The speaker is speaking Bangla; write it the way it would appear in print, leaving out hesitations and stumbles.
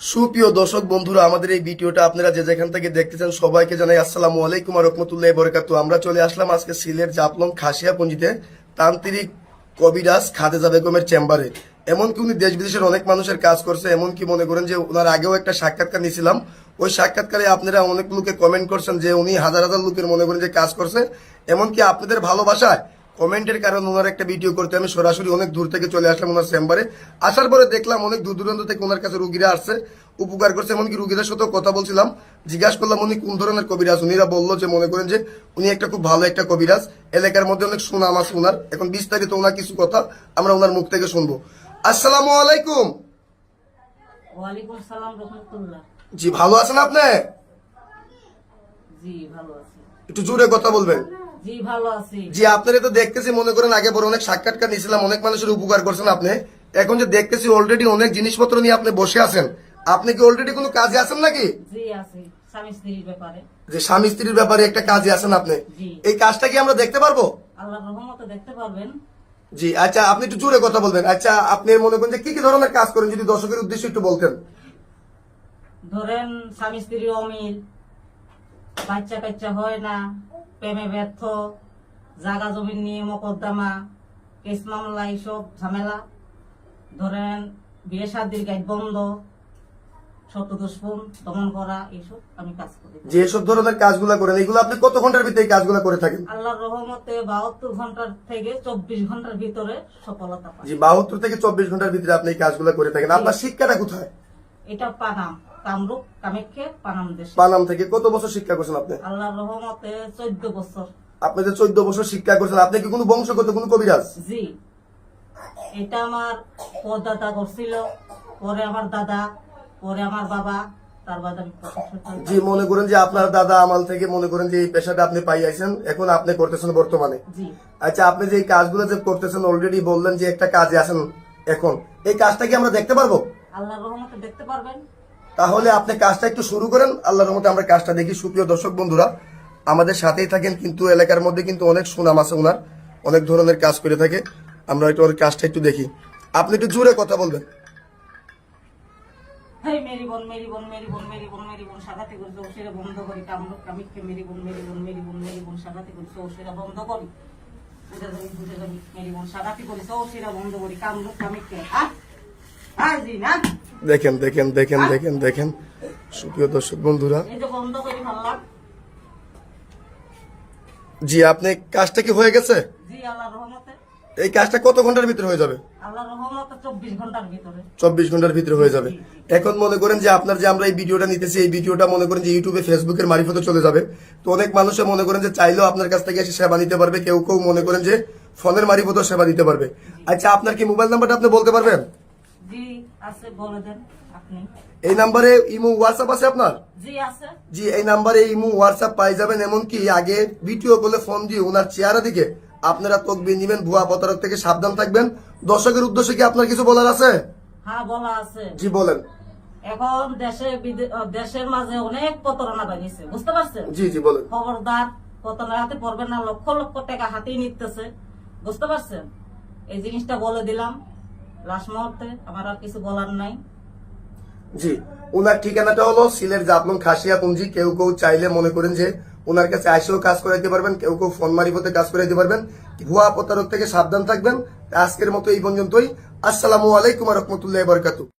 সুপ্রিয় দর্শক বন্ধুরা, আমাদের এই ভিডিওটা আপনারা যে যেখান থেকে দেখতেছেন সবাইকে জানাই আসসালামু আলাইকুম ওয়া রাহমাতুল্লাহি ওয়া বারাকাতুহু। আমরা চলে আসলাম আজকে সিলেট জাফলং খাসিয়াপুঞ্জিতে তান্ত্রিক কবিরাজ খাদেজা বেগমের চেম্বারে। এমনকি উনি দেশ বিদেশের অনেক মানুষের কাজ করছে, এমনকি মনে করেন যে ওনার আগেও একটা সাক্ষাৎকার নিয়েছিলাম। ওই সাক্ষাৎকারে আপনারা অনেক লোকে কমেন্ট করছেন যে উনি হাজার হাজার লোকের মনে করেন যে কাজ করছে। এমনকি আপনাদের ভালোবাসায় কমেন্টের কারণে ওনার একটা ভিডিও করতে আমি সরাসরি অনেক দূর থেকে চলে আসলাম ওনার চেম্বারে। আসার পরে দেখলাম অনেক দূর দূরান্ত থেকে ওনার কাছে রুগীরা আসছে, উপকার করছে। এমনকি রুগীদের সাথেও কথা বলছিলাম, জিজ্ঞাসা করলাম উনি কোন ধরনের কবিরাজ। উনিরা বললো যে মনে করেন যে উনি একটা খুব ভালো একটা কবিরাজ, এলাকার মধ্যে অনেক সুনাম আছে ওনার। এখন বিস্তারিত ওনার কিছু কথা আমরা ওনার মুখ থেকে শুনবো। আসসালামু আলাইকুম। ওয়ালাইকুম আসসালাম রাহমাতুল্লাহ। জি, ভালো আছেন আপনি? জি ভালো আছি। একটু জোরে কথা বলবেন। জি ভালো আছি। জি, আপনারা তো দেখতেছি মনে করেন আগে বড় অনেক সাক্ষাৎকার নিয়েছিলাম, অনেক মানুষের উপকার করছেন আপনি। এখন যে দেখতেছি অলরেডি অনেক জিনিসপত্র নিয়ে আপনি বসে আছেন, আপনি কি অলরেডি কোনো কাজে আছেন নাকি? জি আছি, স্বামী স্ত্রীর ব্যাপারে। যে স্বামী স্ত্রীর ব্যাপারে একটা কাজে আছেন আপনি, জি। এই কাজটা কি আমরা দেখতে পারবো? আল্লাহর রহমতে দেখতে পারবেন। জি আচ্ছা, আপনি একটু জোরে কথা বলবেন। আচ্ছা, আপনি মনে করেন যে কি কি ধরনের কাজ করেন যদি দর্শকের উদ্দেশ্যে একটু বলতেন। ধরেন স্বামী স্ত্রীর অমিল, বাচ্চা কাচ্চা হয় না, প্রেমে ব্যর্থ, জাগা জমিন নিয়ে মকদ্দমা, কেস মামলা, এইসব ঝামেলা। ধরেন বিয়ে শাদির গাইড বন্ধ, সত্য দুষ্পন দমন করা, এইসব আমি কাজ করি। যে এসব ধরনের কাজগুলো করেন, এগুলো আপনি কত ঘন্টার ভিতরে এই কাজগুলো করে থাকেন? আল্লাহর রহমতে 72 ঘন্টার থেকে 24 ঘন্টার ভিতরে সফলতা পাই। জি, 72 থেকে 24 ঘন্টার ভিতরে আপনি এই কাজগুলো করে থাকেন। আপনার শিক্ষাটা কোথায়? এটা পানাম, কামরূপ কামাখ্যা পানাম দেশ। পানাম থেকে। কত বছর শিক্ষা করছেন আপনি? আল্লাহর রহমতে 14 বছর। আপনি যে 14 বছর শিক্ষা করছেন, আপনি কি কোনো বংশগত কোনো কবিরাজ? জি, এটা আমার পরদাদা করছিল, পরে আমার দাদা, পরে আমার বাবা, তার বাদে আমি প্রশাসন। জি, মনে করেন যে আপনার দাদা আমাল থেকে মনে করেন যে এই পেশাটা আপনি পাইয়াছেন, এখন আপনি করতেছেন বর্তমানে। জি। আচ্ছা, আপনি যে এই কাজগুলো যে করতেছেন অলরেডি বললেন যে একটা কাজে আছেন, এখন এই কাজটা কি আমরা দেখতে পারবো? আল্লাহর রহমতে দেখতে পারবেন। তাহলে আপনি কাজটা একটু শুরু করেন, আল্লাহর রহমতে আমরা কাজটা দেখি। সুপ্রিয় দর্শক বন্ধুরা, আমাদের সাথেই থাকেন, কিন্তু এলাকার মধ্যে কিন্তু অনেক সুনাম আছে ওনার, অনেক ধরনের কাজ করে থাকে। আমরা একটু ওর কাজটা একটু দেখি। আপনি একটু জোরে কথা বলবেন। হেই মেরি বোন, মেরি বোন, মেরি বোন, মেরি বোন, মেরি বোন, সাগাতে করে চৌশিরা বন্ধ করি। কামরূপ কামাখ্যা মেরি বোন, মেরি বোন, মেরি বোন, মেরি বোন, সাগাতে করে চৌশিরা বন্ধ করি। বুঝে যাবি মেরি বোন, সাগাতে করে চৌশিরা বন্ধ করি। কামরূপ কামাখ্যা জি না। দেখেন দেখেন দেখেন দেখেন দেখেন সুপ্রিয় দর্শক বন্ধুরা, এই যে বন্ধ করি ভাবলাম। জি, আপনি কাজটা কি হয়ে গেছে? জি আল্লাহর রহমতে। এই কাজটা কত ঘন্টার ভিতরে হয়ে যাবে? আল্লাহর রহমতে 24 ঘন্টার ভিতরে। 24 ঘন্টার ভিতরে হয়ে যাবে। এখন মনে করেন যে আপনার যে আমরা এই ভিডিওটা নিতেছি, এই ভিডিওটা মনে করেন যে ইউটিউবে ফেসবুকের মারিফতে চলে যাবে। তো অনেক মানুষে মনে করেন যে চাইলেও আপনার কাছ থেকে এসে সেবা নিতে পারবে, কেউ কেউ মনে করেন যে ফোনের মারিফতেও সেবা দিতে পারবে। আচ্ছা, আপনার কি মোবাইল নাম্বারটা আপনি বলতে পারবেন? জি আছে, বলে দেন আপনি। এই নাম্বারে ইমো হোয়াটসঅ্যাপ আছে আপনার? জি আছে। জি, এই নাম্বারে ইমো হোয়াটসঅ্যাপ পাই যাবেন। এমনকি আগে ভিডিও কলে ফোন দিয়ে ওনার চেহারা দিকে আপনারা তকবির নিবেন, ভুয়া প্রতারক থেকে সাবধান থাকবেন। দর্শকের উদ্দেশ্যে কি আপনার কিছু বলার আছে? হ্যাঁ বলা আছে। জি বলেন। এখন দেশের মাঝে অনেক প্রতারণা বাড়িয়েছে, বুঝতে পারছেন? জি জি বলেন। খবরদার প্রতারণার হাতে পড়বেন না। লক্ষ লক্ষ টাকা হাতেই নিতেছে, বুঝতে পারছেন? এই জিনিসটা বলে দিলাম লাস্ট মুহূর্তে। আমার আর কিছু বলার নাই। জি, ওনার ঠিকানাটা হলো সিলেট জাফলং খাসিয়াপুঞ্জি। কেউ কেউ চাইলে মনে করেন যে ওনার কাছে আইসেও কাজ করাইতে পারবেন, কেউ কেউ ফোন মারিফতে কাজ করাইতে পারবেন। ভুয়া প্রতারক থেকে সাবধান থাকবেন। আজকের মতো এই পর্যন্তই। আসসালামু আলাইকুম ওয়া রাহমাতুল্লাহি ওয়া বারাকাতুহু।